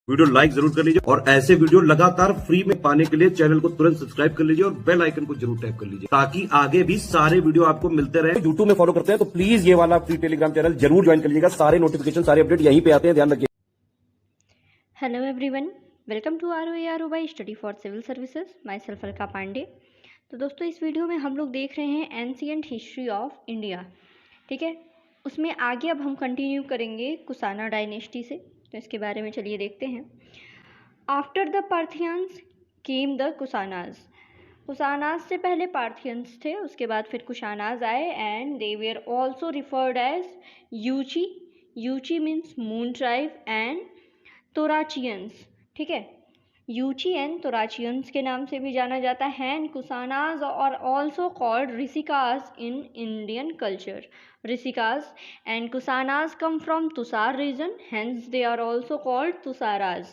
Video like जरूर कर लीजिए और ऐसे वीडियो लगातार फ्री में पाने के लिए चैनल को तुरंत सब्सक्राइब कर लीजिए और बेल आइकन को जरूर टैप कर लीजिए ताकि आगे भी सारे वीडियो आपको मिलते रहे। यूट्यूब में फॉलो करते हैं तो प्लीज ये वाला फ्री टेलीग्राम चैनल जरूर ज्वाइन कर लीजिएगा। सारे नोटिफिकेशन सारे अपडेट यहीं पे आते हैं, ध्यान रखिए। Hello everyone, welcome to ROARO by study for civil services. Myself Alka Pandey. तो दोस्तों, इस वीडियो में हम लोग देख रहे हैं एंशिएंट हिस्ट्री ऑफ इंडिया। ठीक है, उसमें आगे अब हम कंटिन्यू करेंगे कुषाणा डायनेस्टी से। तो इसके बारे में चलिए देखते हैं। After the Parthians came the Kushanas. Kushanas से पहले पार्थियंस थे, उसके बाद फिर कुषाणाज आए and they were also referred as Yuezhi. Yuezhi means moon tribe and Tocharians. ठीक है, यूची एंड तोराचियंस के नाम से भी जाना जाता है। एंड कुषाणाज और also called Rishikas in Indian culture. Rishikas and Kushanas come from Tushara region, hence they are also called Tusharas.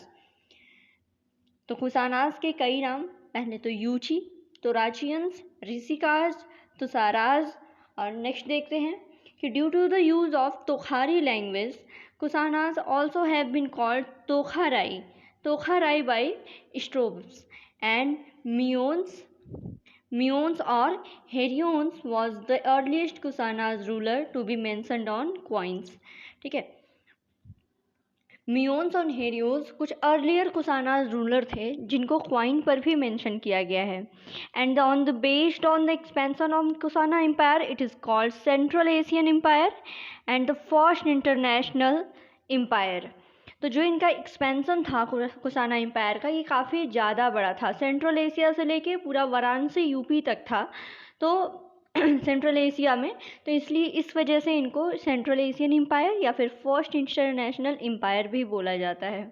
तो कुषाणाज के कई नाम, पहले तो यूची, तोराचियंस, ऋषिकाज, तुषाराज। और नेक्स्ट देखते हैं कि due to the use of Tokhari language Kushanas also have been called Tokharai, Tokharai by Strobes, and Meons or Herions was the earliest Kushana's ruler to be mentioned on coins. ठीक है, मियोन्स और हेरियोज कुछ अर्लियर कुषाणाज रूलर थे जिनको coin पर भी mention किया गया है। And on the based on the expansion of Kushana empire it is called Central Asian empire and the first international empire. तो जो इनका एक्सपेंशन था कुषाणा एम्पायर का, ये काफ़ी ज़्यादा बड़ा था। सेंट्रल एशिया से लेके पूरा वाराणसी यूपी तक था, तो सेंट्रल एशिया में। तो इसलिए इस वजह से इनको सेंट्रल एशियन एम्पायर या फिर फर्स्ट इंटरनेशनल एम्पायर भी बोला जाता है।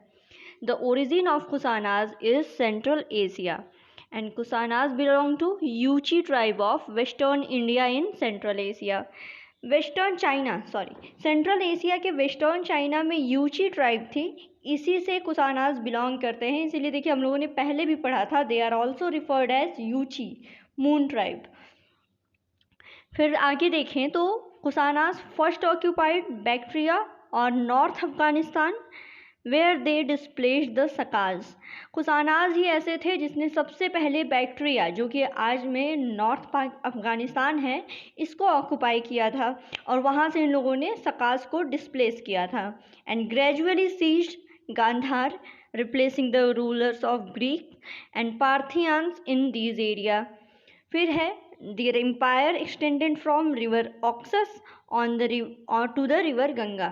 The origin of Kushanas is Central Asia and Kushanas belong to Yuezhi tribe of western India in central Asia. Western China, Central Asia के वेस्टर्न चाइना में यूची ट्राइब थी, इसी से कुषाणाज बिलोंग करते हैं। इसीलिए देखिए, हम लोगों ने पहले भी पढ़ा था, they are also referred as Yuezhi, moon tribe. फिर आगे देखें तो कुषाणाज फर्स्ट ऑक्यूपाइड बैक्ट्रिया और north Afghanistan where they displaced the Sakas. Kushanas ही ऐसे थे जिसने सबसे पहले बैक्ट्रिया, जो कि आज में नॉर्थ अफगानिस्तान है, इसको ऑक्यूपाई किया था और वहाँ से इन लोगों ने सकाज को डिस्प्लेस किया था। And gradually seized Gandhara, replacing the rulers of Greek and Parthians in these area. फिर है their empire extended from river Oxus to the river Ganga,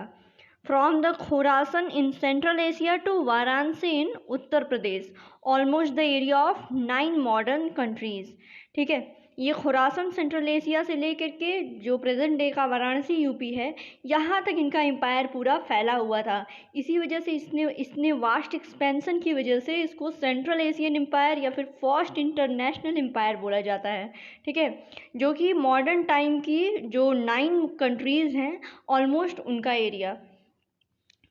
from the Khorasan in Central Asia to Varanasi in Uttar Pradesh, almost the area of 9 modern countries. ठीक है, ये Khurasan central Asia से लेकर के जो present day का Varanasi UP है, यहाँ तक इनका एम्पायर पूरा फैला हुआ था। इसी वजह से इसने वास्ट एक्सपेंशन की वजह से इसको सेंट्रल एशियन एम्पायर या फिर फर्स्ट इंटरनेशनल एम्पायर बोला जाता है। ठीक है, जो कि मॉडर्न टाइम की जो 9 कंट्रीज़ हैं, ऑलमोस्ट उनका एरिया।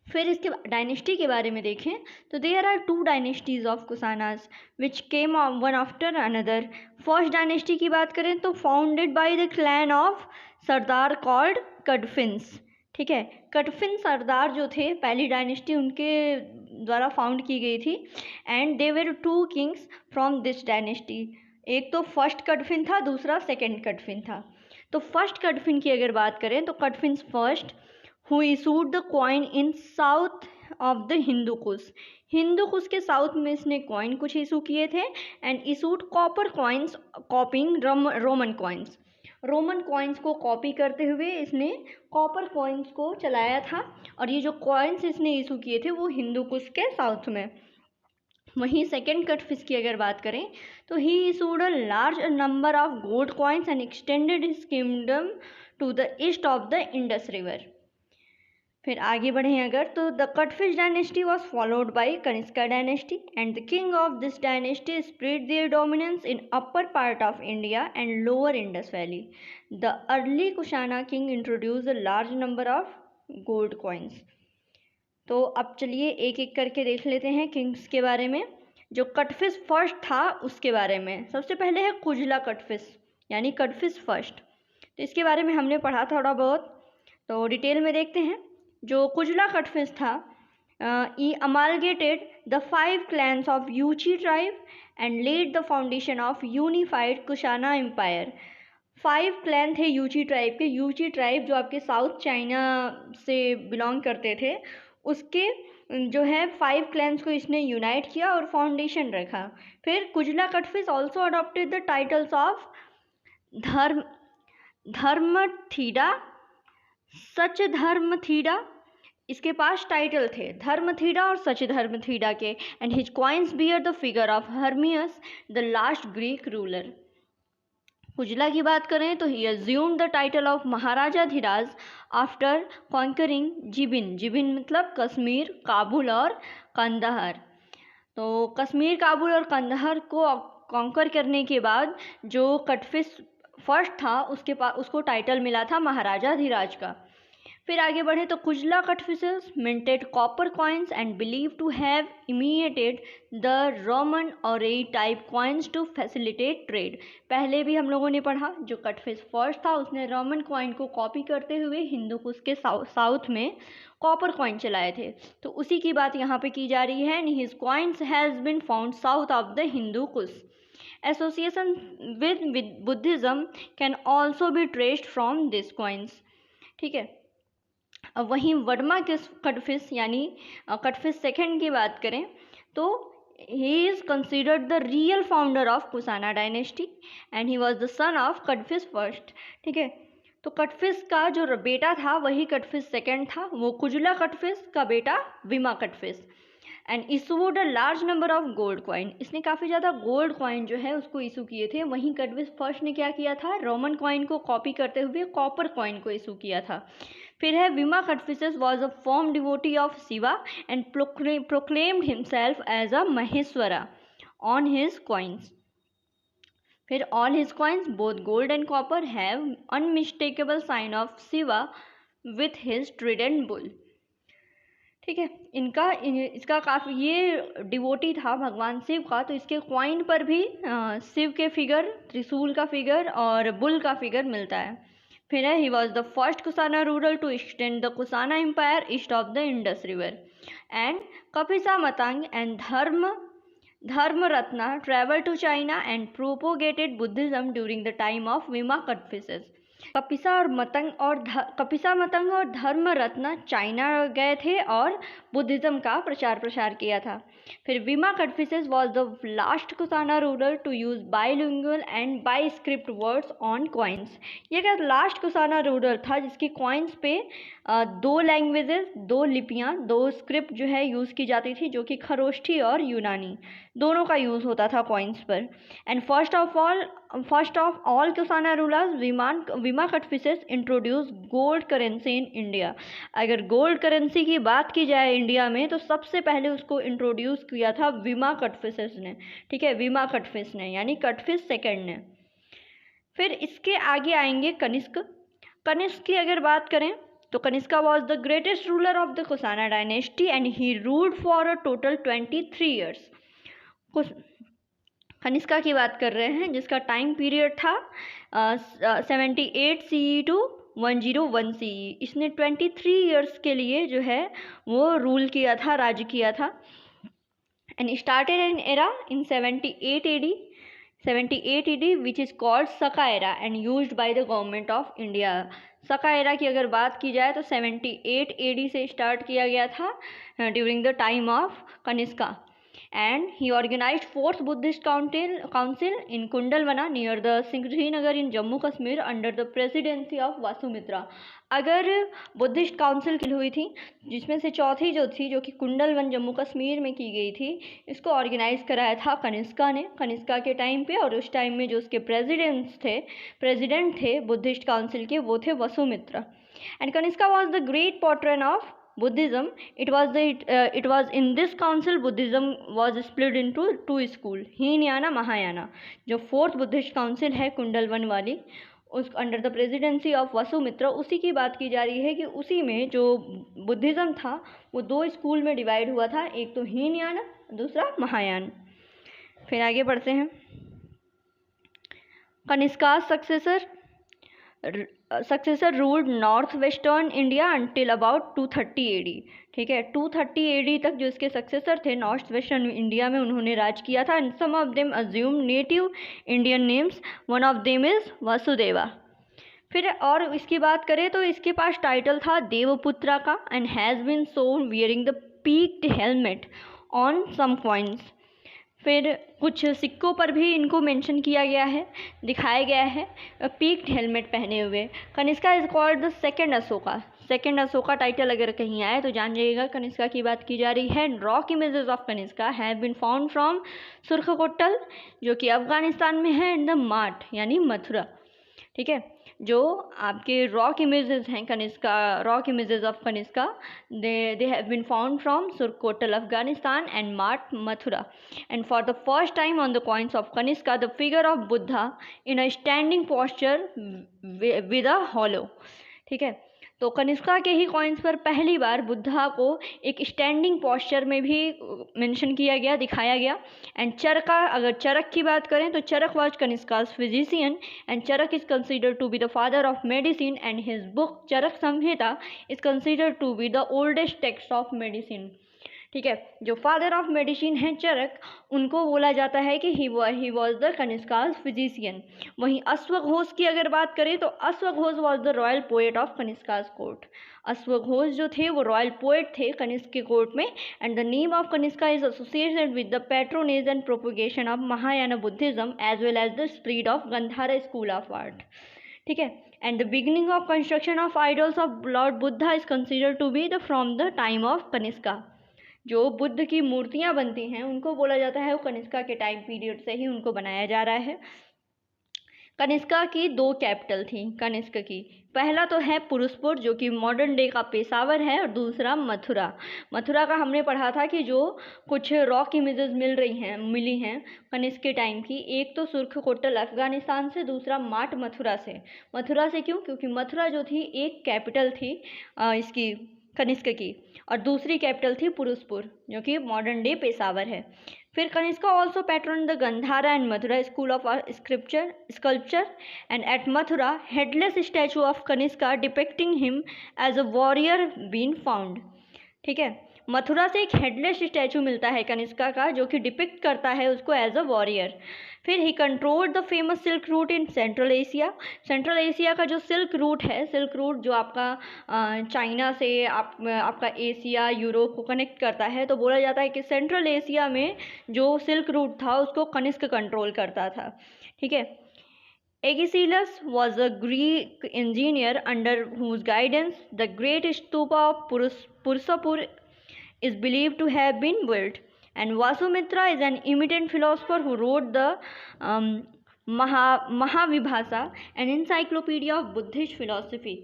फिर इसके डायनेस्टी के बारे में देखें तो there are 2 dynasties of Kushanas which came one after another. First dynasty की बात करें तो founded by the clan of सरदार कॉल्ड कटफिन्स। ठीक है, कटफिन सरदार जो थे, पहली डायनेस्टी उनके द्वारा फाउंड की गई थी। And they were 2 Kings from this dynasty. एक तो फर्स्ट कटफिन था, दूसरा सेकेंड कटफिन था। तो फर्स्ट कटफिन की अगर बात करें तो Kadphises first who issued the coin in south of the Hindu Kush. Hindu Kush के साउथ में इसने कॉइन कुछ इशू किए थे and issued copper coins copying Roman coins. Roman coins को कॉपी करते हुए इसने कॉपर कॉइन्स को चलाया था और ये जो कॉइन्स इसने इशू किए थे वो हिंदू कुश के साउथ में। वहीं सेकेंड कटफिश की अगर बात करें तो he issued a large number of gold coins and extended his kingdom to the east of the Indus river. फिर आगे बढ़ें अगर तो the Kadphises dynasty was followed by Kanishka dynasty and the king of this dynasty spread their dominance in upper part of India and lower Indus valley. The early Kushana king introduce a large number of gold coins. तो अब चलिए एक एक करके देख लेते हैं Kings के बारे में। जो कटफिश फर्स्ट था उसके बारे में सबसे पहले है कुजला कटफिश, यानी कटफिश फर्स्ट। तो इसके बारे में हमने पढ़ा थोड़ा बहुत, तो डिटेल में देखते हैं। जो कुजला कटफिश था he amalgamated the 5 clans of Yuchi tribe and laid the foundation of unified Kushana Empire. 5 clan थे यूची ट्राइब के। यूची ट्राइब जो आपके साउथ चाइना से बिलोंग करते थे, उसके जो है 5 क्लैंस को इसने यूनाइट किया और फाउंडेशन रखा। फिर Kujula Kadphises also adopted the titles of Dharmathida, Sacha Dharmathida, इसके पास टाइटल थे धर्मथीडा और सच धर्मथीडा के। And his coins bear the figure of Hermaeus the last Greek ruler. Kujula की बात करें तो he assumed the title of Maharaja Dhiraj after conquering Jibin. Jibin मतलब कश्मीर, काबुल और कंदहार। तो कश्मीर, काबुल और कंदहार को कॉन्कर करने के बाद जो कटफिस फर्स्ट था उसको टाइटल मिला था महाराजा धीराज का। फिर आगे बढ़े तो Kujula Kadphises minted copper coins and believe to have imitated the Roman और a type coins to facilitate trade. पहले भी हम लोगों ने पढ़ा जो कटफिस फर्स्ट था उसने रोमन कॉइन को कॉपी करते हुए हिंदू कुश के साउथ में कॉपर कॉइन चलाए थे, तो उसी की बात यहाँ पे की जा रही है। And his coins has been found south of the Hindu Kush. Association with Buddhism can also be traced from this coins. ठीक है, अब वहीं वर्मा के कटफिस यानी कटफिस सेकेंड की बात करें तो he is considered the real founder of Kushana dynasty and he was the son of Kadphises first. ठीक है, तो कटफिस का जो बेटा था वही कटफिस सेकेंड था, वो कुजला कटफिस का बेटा Vima Kadphises. And issued a large number of gold coin, इसने काफ़ी ज़्यादा गोल्ड कॉइन जो है उसको इशू किए थे। वहीं कटफिस फर्स्ट ने क्या किया था, रोमन कॉइन को कॉपी करते हुए कॉपर कॉइन को इशू किया था। फिर है Vima Kadphises was a firm devotee of Shiva and proclaimed himself as a Maheshwara on his coins. फिर all his coins both gold and copper have unmistakable sign of Shiva with his trident bull. ठीक है, इसका काफ़ी ये डिवोटी था भगवान शिव का, तो इसके कॉइन पर भी शिव के फिगर, त्रिशूल का फिगर और बुल का फिगर मिलता है। फिर है he was the first Kushana ruler to extend the Kushana empire east of the Indus river. And Kapisa Matanga and Dharmaratna travel to China and propagated Buddhism during the time of Vima Kadphises. Kapisa Matang और धर्मरत्न चाइना गए थे और बुद्धिज्म का प्रसार किया था। फिर Vima Kadphises was the last Kushana ruler to use bilingual and bi script words on coins. ये क्या लास्ट कुसाना रूलर था जिसकी कॉइन्स पे 2 लैंग्वेजेस, 2 लिपियाँ, 2 स्क्रिप्ट जो है यूज़ की जाती थी, जो कि खरोष्ठी और यूनानी दोनों का यूज़ होता था कॉइन्स पर। And first of all Kushana rulers Vima Kadphises introduce gold currency in India. अगर गोल्ड करेंसी की बात की जाए इंडिया में तो सबसे पहले उसको इंट्रोड्यूस किया था विमा कटफिसेस ने। ठीक है, विमा कटफिस ने यानी कटफिस सेकेंड ने। फिर इसके आगे आएंगे कनिष्क। कनिष्क की अगर बात करें तो Kanishka was the greatest ruler of the Kushana dynasty and he ruled for a total 23 years. Kanishka की बात कर रहे हैं जिसका टाइम पीरियड था 78 CE टू 101 CE। इसने 23 ईयर्स के लिए जो है वो रूल किया था, राज किया था। And started an era in 78 AD which is called Saka era and used by the government of India. Saka era की अगर बात की जाए तो 78 AD से स्टार्ट किया गया था during the time of Kanishka. And he organized 4th Buddhist Council in Kundalwana near the Srinagar in Jammu Kashmir under the presidency of Vasumitra। अगर बुद्धिस्ट काउंसिल हुई थी जिसमें से चौथी जो थी जो कि कुंडलवन जम्मू कश्मीर में की गई थी, इसको ऑर्गेनाइज कराया था कनिष्का ने, कनिष्का के टाइम पे। और उस टाइम में जो उसके प्रेसिडेंट थे बुद्धिस्ट काउंसिल के वो थे Vasumitra. And Kanishka was the great patron of Buddhism. It was in this council Buddhism was split into 2 schools, Hinayana Mahayana. जो 4th बुद्धिस्ट काउंसिल है कुंडलवन वाली, उस under the presidency of Vasumitra, उसी की बात की जा रही है कि उसी में जो बुद्धिज़्म था वो 2 स्कूल में डिवाइड हुआ था, एक तो हीनयाना, दूसरा महायान। फिर आगे बढ़ते हैं। Kanishka successor successor ruled north western India until about 230 AD। ठीक है, 230 AD तक जो इसके सक्सेसर थे नॉर्थ वेस्टर्न इंडिया में उन्होंने राज किया था। And some of them assume native Indian names, one of them is Vasudeva. फिर और इसकी बात करें तो इसके पास टाइटल था देवपुत्रा का and has been shown wearing the peaked helmet on some coins. फिर कुछ सिक्कों पर भी इनको मेंशन किया गया है, दिखाया गया है पीक्ड हेलमेट पहने हुए। Kanishka is called the second Ashoka. Second Ashoka title अगर कहीं आए तो जान जाइएगा कनिष्का की बात की जा रही है। Rock images of Kanishka have been found from Surkh Kotal जो कि अफगानिस्तान में है, एंड द माट यानी मथुरा। ठीक है, जो आपके रॉक इमेजेस हैं Kanishka, rock images of Kanishka, they have been found from Surkh Kotal Afghanistan and Mat Mathura. And for the first time on the coins of Kanishka the figure of Buddha in a standing posture with a halo. ठीक है, तो कनिष्का के ही कॉइन्स पर पहली बार बुद्धा को एक standing posture में भी मेंशन किया गया, दिखाया गया। एंड चरका, अगर चरक की बात करें तो Charak was Kanishka's physician and Charak is considered to be the father of medicine and his book Charak Samhita is considered to be the oldest text of medicine. ठीक है, जो फादर ऑफ मेडिसिन हैं चरक, उनको बोला जाता है कि ही वॉज द कनिष्काज फिजिशियन। वहीं अश्वघोष की अगर बात करें तो अश्वघोष was the royal poet of कनिष्काज court. अश्वघोष जो थे वो रॉयल पोएट थे कनिष्क के कोर्ट में। And the name of Kanishka is associated with the patronage and propagation of Mahayana Buddhism as well as the spread of Gandhara school of art. ठीक है, and the beginning of construction of idols of Lord Buddha is considered to be the from the time of Kanishka. जो बुद्ध की मूर्तियाँ बनती हैं उनको बोला जाता है वो कनिष्का के टाइम पीरियड से ही उनको बनाया जा रहा है। कनिष्का की दो कैपिटल थी कनिष्क की, पहला तो है पुरुषपुर जो कि मॉडर्न डे का पेशावर है, और दूसरा मथुरा। मथुरा का हमने पढ़ा था कि जो कुछ रॉक इमेजेस मिली हैं कनिष्क के टाइम की, एक तो सुरखकोटल अफगानिस्तान से, दूसरा माट मथुरा से। मथुरा से क्यों? क्योंकि मथुरा जो थी एक कैपिटल थी इसकी कनिष्क की, और दूसरी कैपिटल थी पुरुषपुर जो कि मॉडर्न डे पेशावर है। फिर Kanishka also patron the Gandhara and Mathura school of sculpture and at Mathura headless statue of Kanishka depicting him as a warrior been found. ठीक है, मथुरा से एक हेडलेस स्टैचू मिलता है कनिष्का का जो कि डिपिक्ट करता है उसको एज अ वॉरियर। फिर he controlled the famous silk route in central Asia. Central Asia का जो सिल्क रूट है, सिल्क रूट जो आपका चाइना से आपका एशिया यूरोप को कनेक्ट करता है, तो बोला जाता है कि सेंट्रल एशिया में जो सिल्क रूट था उसको कनिष्क कंट्रोल करता था। ठीक है, Agesilaus was a Greek engineer under whose guidance the great stupa of Pursapur is believed to have been built. And Vasumitra is an eminent philosopher who wrote the Mahavibhasa, an encyclopedia of Buddhist philosophy.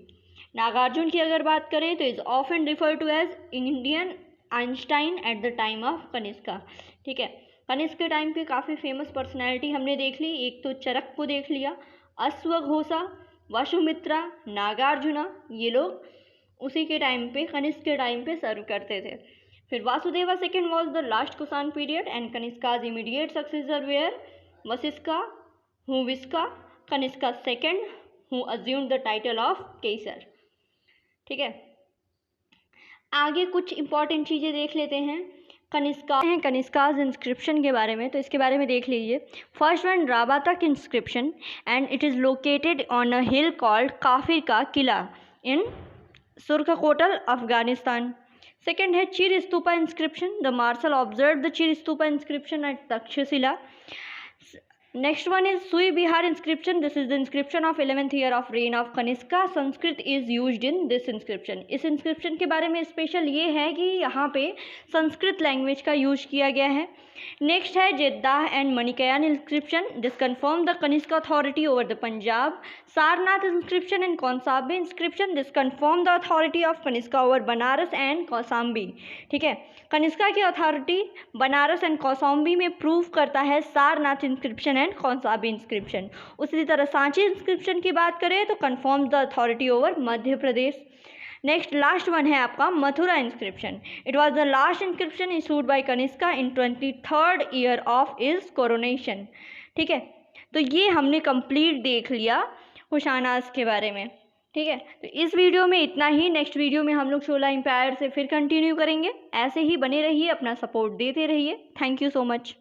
Nagarjuna की अगर बात करें तो is often referred to as Indian Einstein at the time of Kanishka. ठीक है, कनिष्क के time पे काफ़ी फेमस पर्सनैलिटी हमने देख ली। एक तो चरक को देख लिया, अश्वघोषा, वसुमित्रा, नागार्जुना, ये लोग उसी के टाइम पे कनिष्क के टाइम पे सर्व करते थे। फिर Vasudeva second was the last Kushan period and Kanishka's immediate successor were Vashishka, Huvishka, Kanishka second who assumed the title of Caesar. ठीक है, आगे कुछ इंपॉर्टेंट चीज़ें देख लेते हैं कनिष्काज इंस्क्रिप्शन के बारे में, तो इसके बारे में देख लीजिए। First one Rabatak inscription and it is located on a hill called Kafir ka Qila in Surkh Kotal Afghanistan. Second है Chir Stupa inscription, the Marshall observe the Chir Stupa inscription at Taxila. Next one is Sui Bihar inscription. This is the inscription of 11th year of reign of Kanishka. Sanskrit is used in this inscription. इस inscription के बारे में special ये है कि यहाँ पे Sanskrit language का यूज किया गया है। नेक्स्ट है Zeda and Manikyala inscription, this confirm the Kanishka authority over the Punjab. Sarnath inscription and Kaushambi inscription, this confirm the authority of Kanishka over Banaras and Kaushambi. ठीक है, कनिष्का की अथॉरिटी बनारस एंड कौसाम्बी में प्रूव करता है Sarnath inscription and Kaushambi inscription. उसी तरह सांची इंस्क्रिप्शन की बात करें तो confirm the authority over Madhya Pradesh. Next last one है आपका Mathura inscription. It was the last inscription issued by Kanishka in 23rd year of is coronation. ठीक है, तो ये हमने कंप्लीट देख लिया कुषाणास के बारे में। ठीक है, तो इस वीडियो में इतना ही। नेक्स्ट वीडियो में हम लोग चोला एम्पायर से फिर कंटिन्यू करेंगे। ऐसे ही बने रहिए, अपना सपोर्ट देते रहिए। Thank you so much.